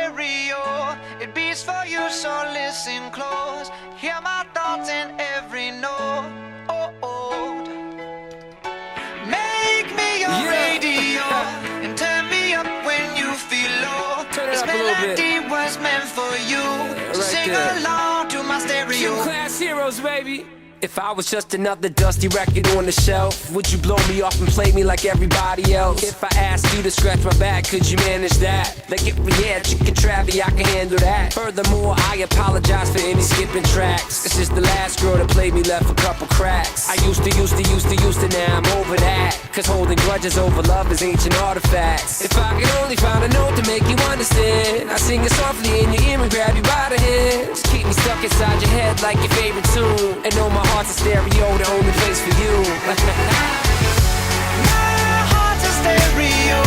stereo. It beats for you, so listen close. Hear my thoughts in every note. Make me your radio and turn me up when you feel low. This melody was meant for you. So sing along to my stereo. Class heroes, baby. If I was just another dusty record on the shelf, would you blow me off and play me like everybody else? If I asked you to scratch my back, could you manage that? Like if we had chicken Travie, I can handle that. Furthermore, I apologize for any skipping tracks. This is the last girl that played me left a couple cracks. I used to, now I'm over that. Cause holding grudges over love is ancient artifacts. If I could only find a note to make you understand, I sing it softly in your ear and grab you by the hand. Just keep me stuck inside your head like your favorite tune. And know my heart's a stereo, the only place for you. My heart's a stereo.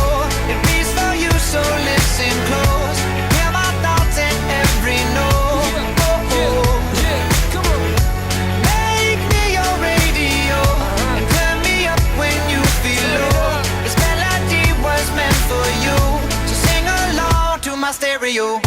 It beats for you, so listen close. Hear my thoughts in every note. Come on. Make me your radio and turn me up when you feel low. This melody was meant for you, so sing along to my stereo.